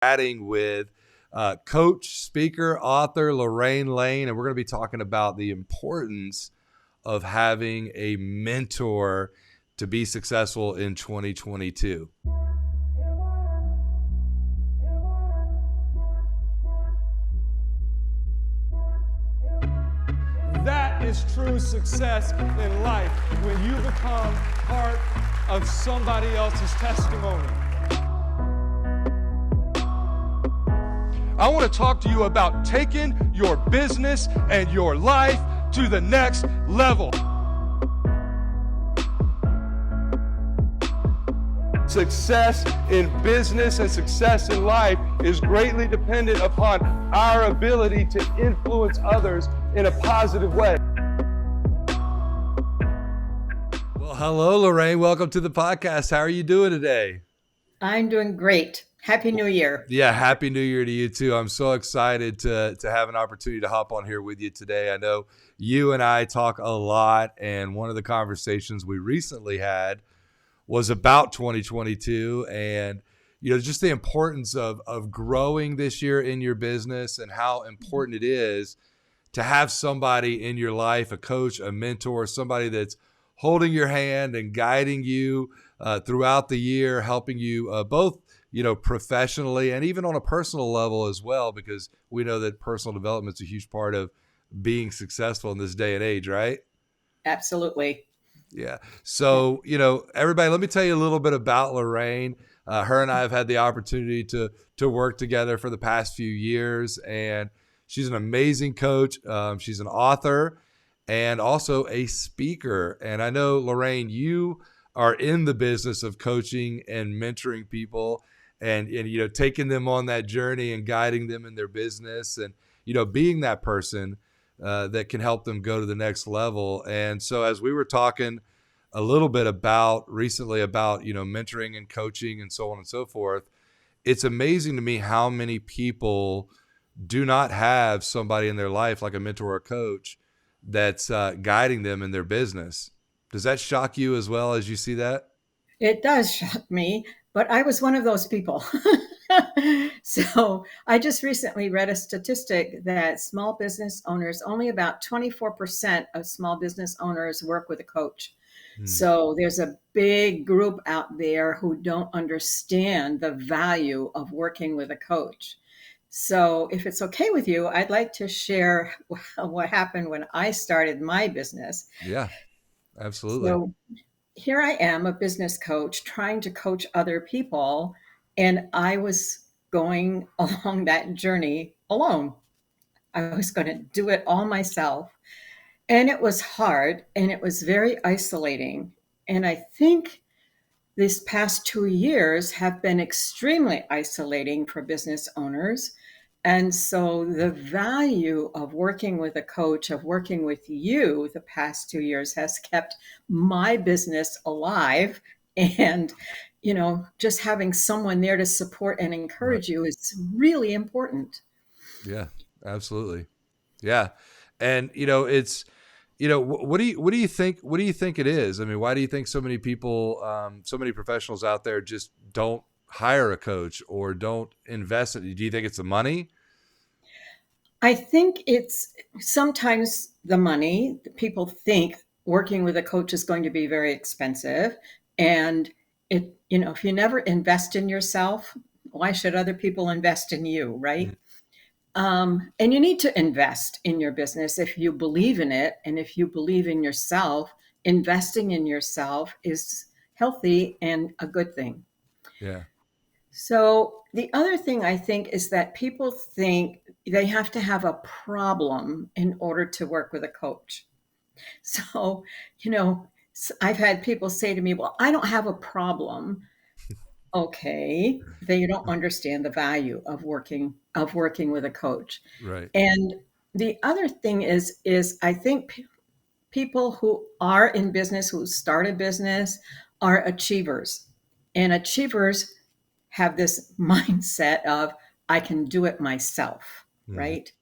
chatting with coach, speaker, author Lorraine Lane, and we're going to be talking about the importance of having a mentor to be successful in 2022. That is true success in life, when you become part of somebody else's testimony. I want to talk to you about taking your business and your life to the next level. Success in business and success in life is greatly dependent upon our ability to influence others in a positive way. Well, hello, Lorraine. Welcome to the podcast. How are you doing today? I'm doing great. Happy New Year. Yeah, Happy New Year to you too. I'm so excited to have an opportunity to hop on here with you today. I know you and I talk a lot, and one of the conversations we recently had was about 2022 and just the importance of growing this year in your business and how important it is to have somebody in your life, a coach, a mentor, somebody that's holding your hand and guiding you throughout the year, helping you both professionally and even on a personal level as well, because we know that personal development is a huge part of being successful in this day and age, right? Absolutely. Yeah. So, everybody, let me tell you a little bit about Lorraine. Her and I have had the opportunity to work together for the past few years, and she's an amazing coach. She's an author and also a speaker. And I know, Lorraine, you are in the business of coaching and mentoring people and taking them on that journey and guiding them in their business and, being that person that can help them go to the next level. And so as we were talking a little bit recently about, mentoring and coaching and so on and so forth, it's amazing to me how many people do not have somebody in their life like a mentor or a coach that's guiding them in their business. Does that shock you as well as you see that? It does shock me, but I was one of those people. So I just recently read a statistic that small business owners, only about 24% of small business owners work with a coach. So there's a big group out there who don't understand the value of working with a coach. So if it's okay with you, I'd like to share what happened when I started my business. Yeah, absolutely. So here I am, a business coach, trying to coach other people, and I was going along that journey alone. I was going to do it all myself. And it was hard and it was very isolating. And I think these past 2 years have been extremely isolating for business owners. And so the value of working with a coach, of working with you the past 2 years has kept my business alive. And, just having someone there to support and encourage you is really important. Yeah, absolutely. Yeah. And it's what do you think it is? I mean, why do you think so many people, so many professionals out there just don't hire a coach or don't invest in it? Do you think it's the money? I think it's sometimes the money. People think working with a coach is going to be very expensive. And if you never invest in yourself, why should other people invest in you, right? And you need to invest in your business if you believe in it. And if you believe in yourself, investing in yourself is healthy and a good thing. Yeah. So the other thing I think is that people think they have to have a problem in order to work with a coach. So, I've had people say to me, well, I don't have a problem. Okay, they don't understand the value of working with a coach. Right. And the other thing is I think people who are in business, who start a business, are achievers. And achievers have this mindset of, I can do it myself, right?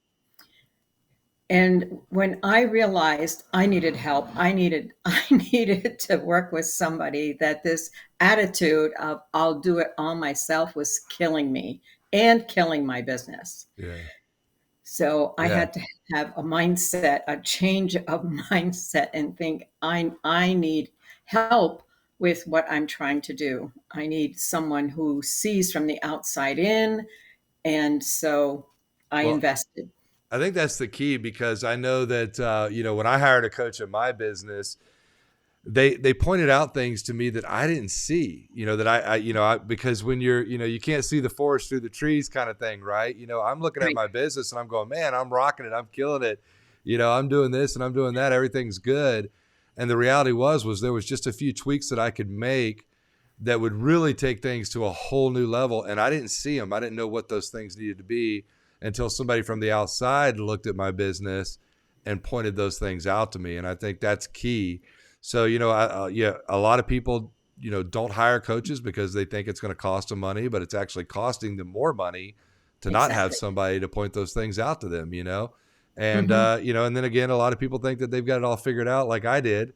And when I realized I needed help, I needed to work with somebody, that this attitude of I'll do it all myself was killing me and killing my business. Yeah. So I Yeah. had to have a mindset, a change of mindset, and think I need help with what I'm trying to do. I need someone who sees from the outside in, and so I Well, invested. I think that's the key because I know that when I hired a coach in my business, they pointed out things to me that I didn't see. That because when you can't see the forest through the trees, kind of thing, right? I'm looking at Right. my business and I'm going, man, I'm rocking it, I'm killing it. I'm doing this and I'm doing that, everything's good. And the reality was there was just a few tweaks that I could make that would really take things to a whole new level. And I didn't see them. I didn't know what those things needed to be until somebody from the outside looked at my business and pointed those things out to me. And I think that's key. So, a lot of people, don't hire coaches because they think it's going to cost them money, but it's actually costing them more money to not have Exactly. somebody to point those things out to them. And, Hmm. and then again, a lot of people think that they've got it all figured out like I did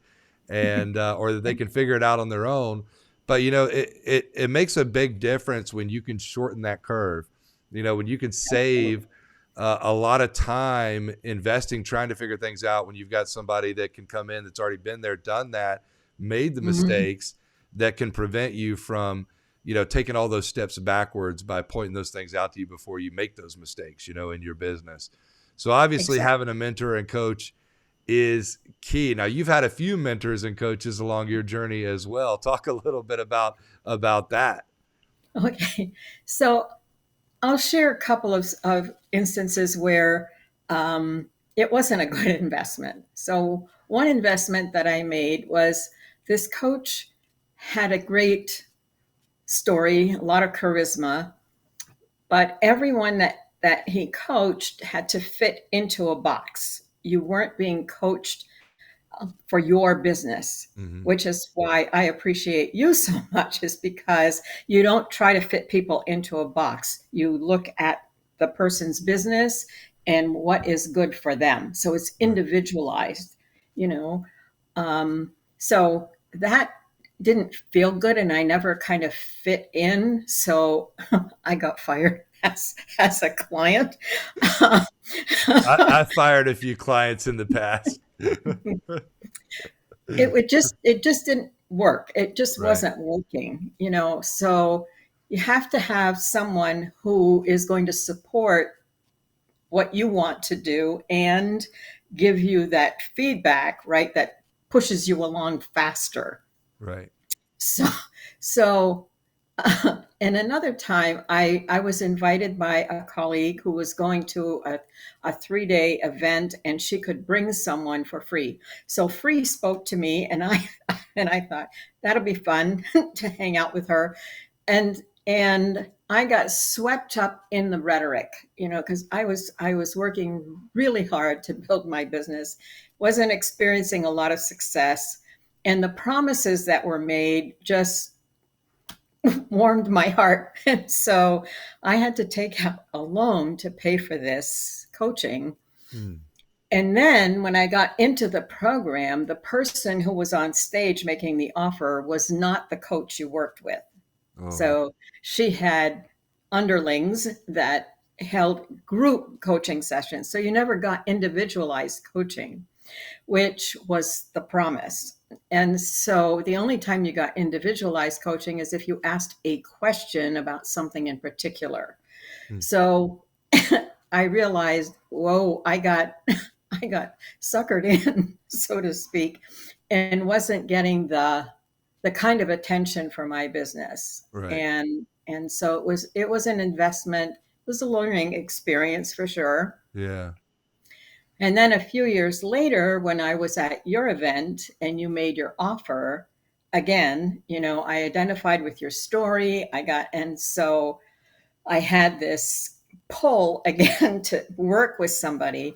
and, or that they can figure it out on their own. But it makes a big difference when you can shorten that curve. When you can save a lot of time investing trying to figure things out when you've got somebody that can come in that's already been there, done that, made the Hmm. mistakes that can prevent you from taking all those steps backwards by pointing those things out to you before you make those mistakes in your business. So obviously Exactly. having a mentor and coach is key. Now you've had a few mentors and coaches along your journey as well. Talk a little bit about that. Okay. So I'll share a couple of instances where it wasn't a good investment. So, one investment that I made was this coach had a great story, a lot of charisma, but everyone that he coached had to fit into a box. You weren't being coached for your business, Mm-hmm. which is why I appreciate you so much, is because you don't try to fit people into a box. You look at the person's business and what is good for them. So it's Right. individualized, you know. So that didn't feel good, and I never kind of fit in. So I got fired as a client. I fired a few clients in the past. It just didn't work. It just Right. wasn't working, so you have to have someone who is going to support what you want to do and give you that feedback, right, that pushes you along faster. Right. So and another time, I was invited by a colleague who was going to a 3-day event, and she could bring someone for free. So free spoke to me, and I and I thought that'll be fun to hang out with her. And I got swept up in the rhetoric, because I was working really hard to build my business, wasn't experiencing a lot of success, and the promises that were made just warmed my heart. And so I had to take out a loan to pay for this coaching. Hmm. And then when I got into the program, the person who was on stage making the offer was not the coach you worked with. Oh, So she had underlings that held group coaching sessions. So you never got individualized coaching, which was the promise. And so the only time you got individualized coaching is if you asked a question about something in particular. hmm. So I realized, whoa, I got suckered in, so to speak, and wasn't getting the kind of attention for my business. Right. And so it was an investment. It was a learning experience for sure. Yeah. And then a few years later, when I was at your event and you made your offer, again, I identified with your story. And so I had this pull again to work with somebody.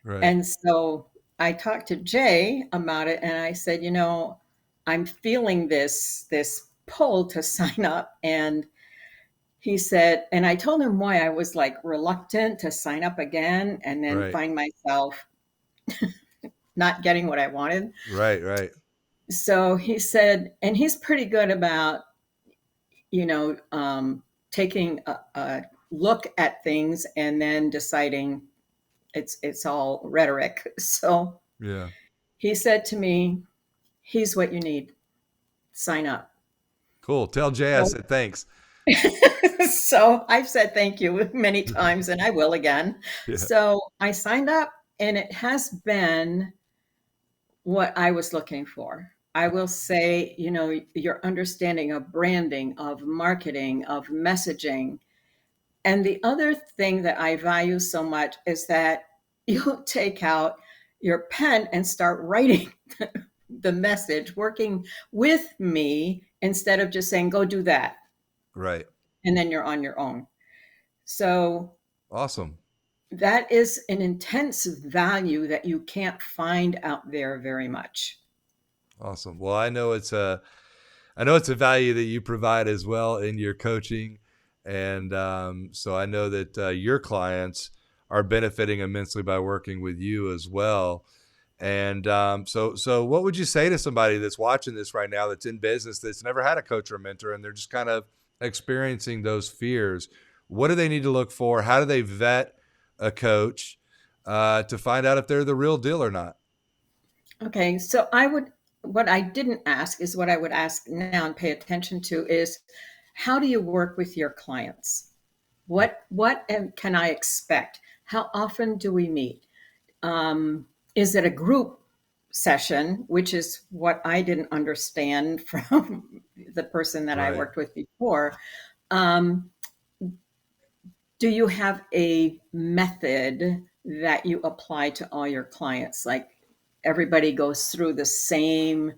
Right. And so I talked to Jay about it, and I said, I'm feeling this pull to sign up. And he said, and I told him why I was like reluctant to sign up again and then Right. find myself not getting what I wanted. Right. Right. So he said, and he's pretty good about, you know, taking a look at things and then deciding it's all rhetoric. So Yeah. he said to me, he's what you need. Sign up. Cool. Tell Jay I So, said thanks. so I've said thank you many times and I will again. Yeah. So I signed up and it has been what I was looking for. I will say, you know, your understanding of branding, of marketing, of messaging. And the other thing that I value so much is that you take out your pen and start writing the message, working with me instead of just saying, go do that. Right. And then you're on your own. So Awesome. that is an intense value that you can't find out there very much. Awesome. Well, I know it's a value that you provide as well in your coaching, and so I know that your clients are benefiting immensely by working with you as well. And so what would you say to somebody that's watching this right now that's in business that's never had a coach or a mentor and they're just kind of experiencing those fears? What do they need to look for? How do they vet a coach to find out if they're the real deal or not? Okay, so what I didn't ask is what I would ask now and pay attention to is how do you work with your clients? Can I expect? How often do we meet? Is it a group session, which is what I didn't understand from the person that I Right. worked with before? Um, do you have a method that you apply to all your clients? Like everybody goes through the same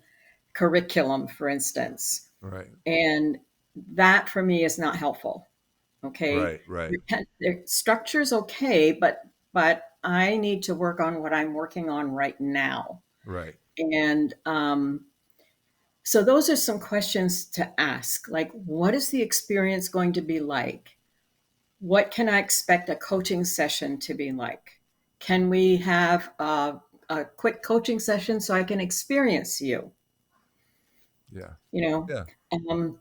curriculum, for instance. Right. And that for me is not helpful. Okay. Right. Right. The structure's okay, but I need to work on what I'm working on right now. Right. And so those are some questions to ask. Like, what is the experience going to be like? What can I expect a coaching session to be like? Can we have a quick coaching session so I can experience you? Yeah. You know, Yeah. um,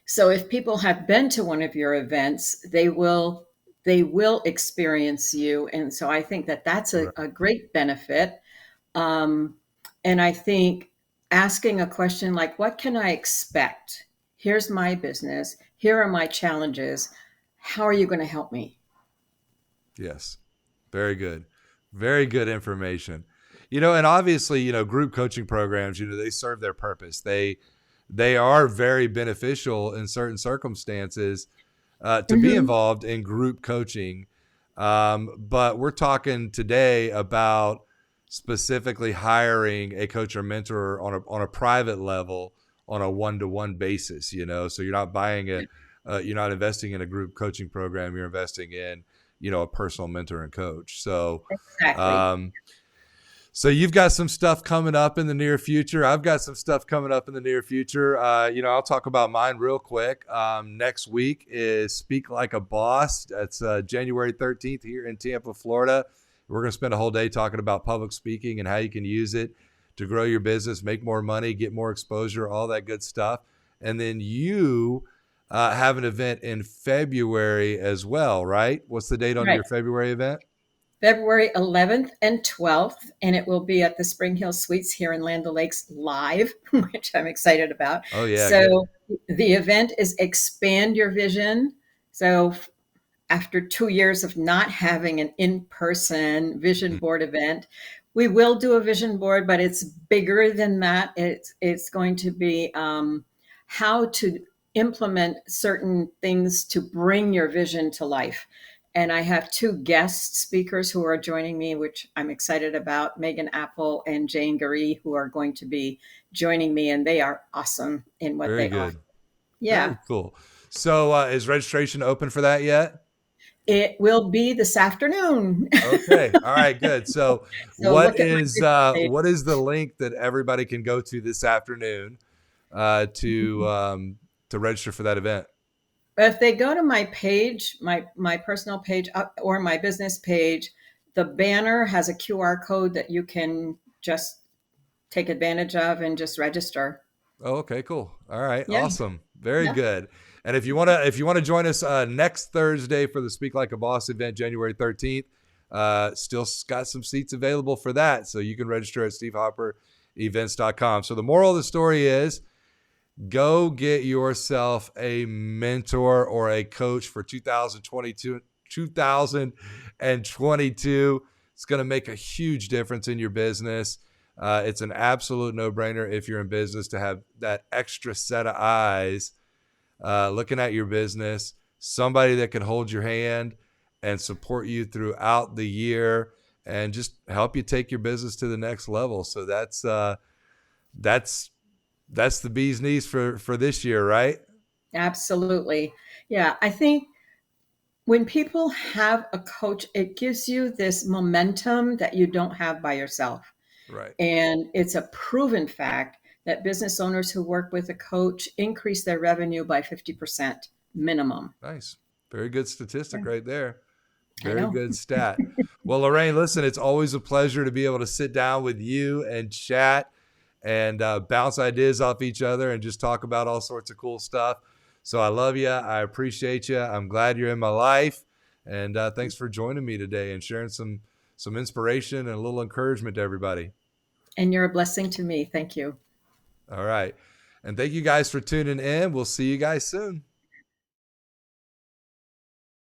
so if people have been to one of your events, they will experience you, and so I think that that's Right. a great benefit. Um, and I think asking a question like, "What can I expect? Here's my business. Here are my challenges. How are you going to help me?" Yes. Very good. Very good information. You know, and obviously, you know, group coaching programs, you know, they serve their purpose. They are very beneficial in certain circumstances to be Hmm. involved in group coaching. But we're talking today about specifically hiring a coach or mentor on a private level on a one-to-one basis, you know, so you're not buying it, you're not investing in a group coaching program, you're investing in, you know, a personal mentor and coach. Exactly. Um, so you've got some stuff coming up in the near future. I've got some stuff coming up in the near future. You know, I'll talk about mine real quick. Next week is Speak Like a Boss. That's January 13th here in Tampa, Florida. We're going to spend a whole day talking about public speaking and how you can use it to grow your business, make more money, get more exposure, all that good stuff. And then you have an event in February as well, right? What's the date on Right. your February event? February 11th and 12th, and it will be at the Spring Hill Suites here in Land O'Lakes live, which I'm excited about. Oh, yeah, good. So the event is Expand Your Vision. So after 2 years of not having an in-person vision board event, we will do a vision board, but it's bigger than that. It's going to be how to implement certain things to bring your vision to life. And I have two guest speakers who are joining me, which I'm excited about, Megan Apple and Jane Garee, who are going to be joining me, and they are awesome in what Very they offer. good. Yeah, Very cool. So is registration open for that yet? it will be this afternoon. Okay. All right, good. So So look at my business page. what is the link that everybody can go to this afternoon to register for that event? If they go to my page, my personal page or my business page, the banner has a QR code that you can just take advantage of and just register. Oh, okay, cool. All right, Yeah. awesome, very Yeah. good. And if you wanna join us next Thursday for the Speak Like a Boss event, January 13th, still got some seats available for that, so you can register at stevehopperevents.com. So the moral of the story is, go get yourself a mentor or a coach for 2022. 2022. It's going to make a huge difference in your business. It's an absolute no-brainer if you're in business to have that extra set of eyes looking at your business, somebody that can hold your hand and support you throughout the year and just help you take your business to the next level. So that's the bee's knees for this year, right? Absolutely. Yeah. I think when people have a coach, it gives you this momentum that you don't have by yourself. Right. And it's a proven fact that business owners who work with a coach increase their revenue by 50% minimum. Nice. Very good Yeah, statistic right there. I Very know. good stat. Well, Lorraine, listen, it's always a pleasure to be able to sit down with you and chat and bounce ideas off each other and just talk about all sorts of cool stuff. So I love you. I appreciate you. I'm glad you're in my life. And thanks for joining me today and sharing some inspiration and a little encouragement to everybody. And you're a blessing to me. Thank you. All right. And thank you guys for tuning in. We'll see you guys soon.